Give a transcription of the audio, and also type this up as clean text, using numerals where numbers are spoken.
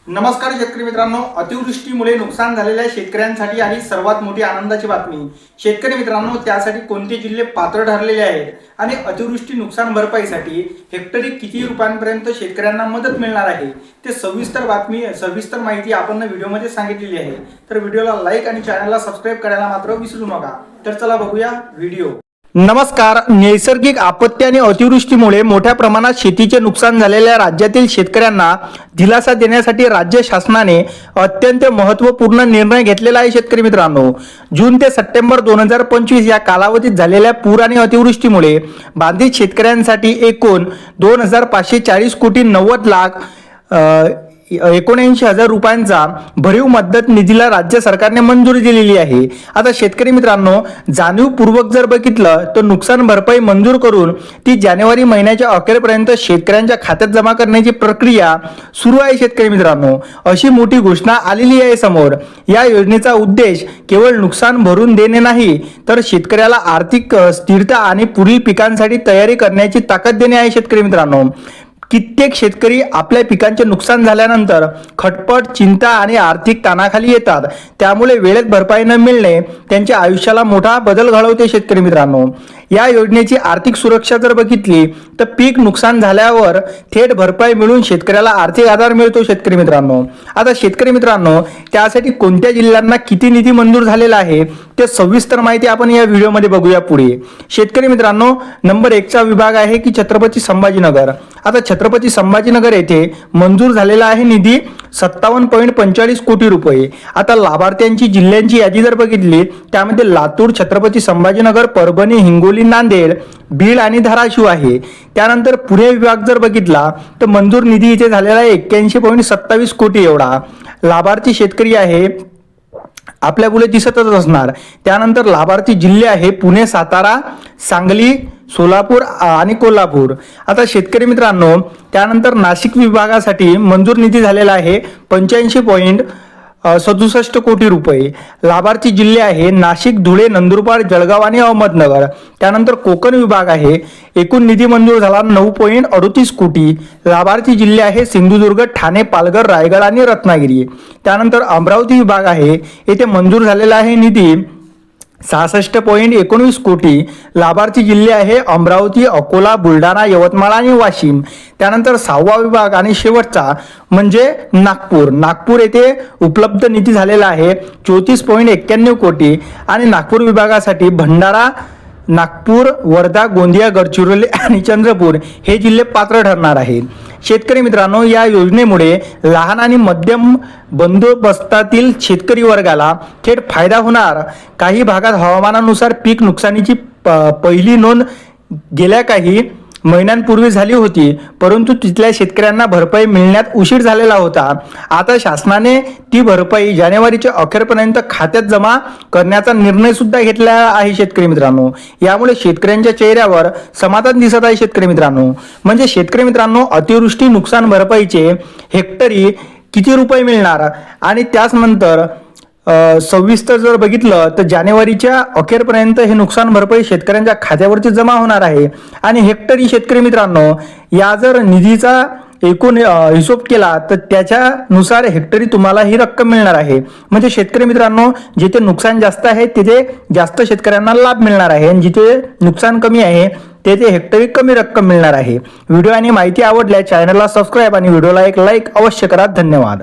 नमस्कार शेतकरी मित्रांनो, अतिवृष्टीमुळे नुकसान झालेल्या शेतकऱ्यांसाठी आली सर्वात मोठी आनंदाची बातमी। शेतकरी मित्रांनो, त्यासाठी कोणते जिल्हे पात्र ठरलेले आहेत आणि अतिवृष्टी नुकसान भरपाईसाठी हेक्टरी किती रुपयांपर्यंत शेतकऱ्यांना मदत मिळणार आहे ते सविस्तर माहिती आपण व्हिडिओमध्ये सांगितलेली आहे। तर व्हिडिओला लाईक आणि चॅनलला सबस्क्राइब करायला मात्र विसरू नका। तर चला बघूया व्हिडिओ। नमस्कार। नैसर्गिक आपत्ती आणि अतिवृष्टीमुळे मोठ्या प्रमाणात शेतीचे नुकसान झालेल्या राज्यातील शेतकऱ्यांना दिलासा देण्यासाठी राज्य शासनाने अत्यंत महत्त्वपूर्ण निर्णय घेतलेला आहे। शेतकरी मित्रांनो, जून ते सप्टेंबर 2025 या कालावधीत झालेल्या पूर आणि अतिवृष्टीमुळे बाधित शेतकऱ्यांसाठी एकूण 2540 कोटी 90 लाख 79,000 रुपयांचा भरीव मदत निधीला राज्य सरकारने मंजुरी दिलेली आहे। आता शेतकरी मित्रांनो, जाणीवपूर्वक जर बघितलं तर नुकसान भरपाई मंजूर करून ती जानेवारी महिन्याच्या अखेरपर्यंत शेतकऱ्यांच्या खात्यात जमा करण्याची प्रक्रिया सुरू आहे। शेतकरी मित्रांनो, अशी मोठी घोषणा आलेली आहे समोर। या योजनेचा उद्देश केवळ नुकसान भरून देणे नाही, तर शेतकऱ्याला आर्थिक स्थिरता आणि पुढील पिकांसाठी तयारी करण्याची ताकद देणे आहे। शेतकरी मित्रांनो, कित्येक शेतकरी आपल्या पिकांचे नुकसान झाल्यानंतर खटपट, चिंता आणि आर्थिक ताणाखाली येतात। त्यामुळे वेळेत भरपाई न मिळणे त्यांच्या आयुष्याला मोठा बदल घडवते। शेतकरी मित्रांनो, या योजनेची आर्थिक सुरक्षा जर बघितली तर पीक नुकसान झाल्यावर थेट भरपाई मिळून शेतकऱ्याला आर्थिक आधार मिळतो। शेतकरी मित्रांनो, आता शेतकरी मित्रांनो, त्यासाठी कोणत्या जिल्ह्यांना किती निधी मंजूर झालेला आहे ते सविस्तर माहिती आपण या व्हिडिओमध्ये बघूया पुढे। शेतकरी मित्रांनो, नंबर 1 चा विभाग आहे की छत्रपती संभाजीनगर। आता छत्रपती संभाजीनगर येथे मंजूर झालेला आहे निधी 57.45 कोटी रुपये। आता लाभार्थ्यांची जिल्ह्यांची यादी जर बघितली त्यामध्ये लातूर, छत्रपती संभाजीनगर, परभणी, हिंगोली, नांदेड, बीड आणि धाराशिव आहे। त्यानंतर पुणे विभाग जर बघितला तर मंजूर निधी इथे झालेला आहे 81.27 कोटी एवढा। लाभार्थी शेतकरी आहे आपल्या पुढे दिसतच असणार। त्यानंतर लाभार्थी जिल्हे आहे पुणे, सातारा, सांगली, सोलापूर आणि कोल्हापूर। आता शेतकरी मित्रांनो, त्यानंतर नाशिक विभागासाठी मंजूर निधी झालेला आहे 85.67 कोटी रुपये। लाभार्थी जिल्हे आहे नाशिक, धुळे, नंदुरबार, जळगाव आणि अहमदनगर। त्यानंतर कोकण विभाग आहे, एकूण निधी मंजूर झाला 9.38 कोटी। लाभार्थी जिल्हे आहे सिंधुदुर्ग, ठाणे, पालघर, रायगड आणि रत्नागिरी। त्यानंतर अमरावती विभाग आहे, येथे मंजूर झालेला आहे निधी 66.19 कोटी। लाभार्थी जिल्हे आहे अमरावती, अकोला, बुलढाणा, यवतमाळ आणि वाशिम। त्यानंतर 6वा विभाग आणि शेवटचा म्हणजे नागपूर येथे उपलब्ध निधी झालेला आहे 34.91 कोटी। आणि नागपूर विभागासाठी भंडारा, नागपूर, वर्धा, गोंदिया, गडचिरोली आणि चंद्रपूर हे जिल्हे पात्र ठरणार आहेत। शेतकरी मित्रांनो, या योजनेमुळे लहान आणि मध्यम बंदोबस्तातील शेतकरी वर्गाला थेट फायदा होणार। काही भागात हवामानानुसार पीक नुकसानीची पहिली नोंद गेल्या काही महिन्यांपूर्वी झाली होती, परंतु तिथल्या शेतकऱ्यांना भरपाई मिळण्यात उशीर झालेला होता। आता शासनाने ती भरपाई जानेवारीच्या अखेरपर्यंत खात्यात जमा करण्याचा निर्णय सुद्धा घेतला आहे। शेतकरी मित्रांनो, यामुळे शेतकऱ्यांच्या चेहऱ्यावर समाधान दिसत आहे। शेतकरी मित्रांनो, म्हणजे शेतकरी मित्रांनो, अतिवृष्टी नुकसान भरपाईचे हेक्टरी किती रुपये मिळणार आणि त्यानंतर सविस्तर जर बघितलं तर जानेवारीच्या अखेरपर्यंत हे नुकसान भरपाई शेतकऱ्यांच्या खात्यावरती जमा होणार आहे। आणि हेक्टरी शेतकरी मित्रांनो, या जर निधीचा एकूण हिशोब केला तर त्याच्यानुसार हेक्टरी तुम्हाला ही रक्कम मिळणार आहे। म्हणजे शेतकरी मित्रांनो, जिथे नुकसान जास्त आहे तिथे जास्त शेतकऱ्यांना लाभ मिळणार आहे आणि जिथे नुकसान कमी आहे तेथे हेक्टरी कमी रक्कम मिळणार आहे। व्हिडिओ आणि माहिती आवडल्यास चॅनलला सबस्क्राइब आणि व्हिडिओला एक लाईक अवश्य करा। धन्यवाद।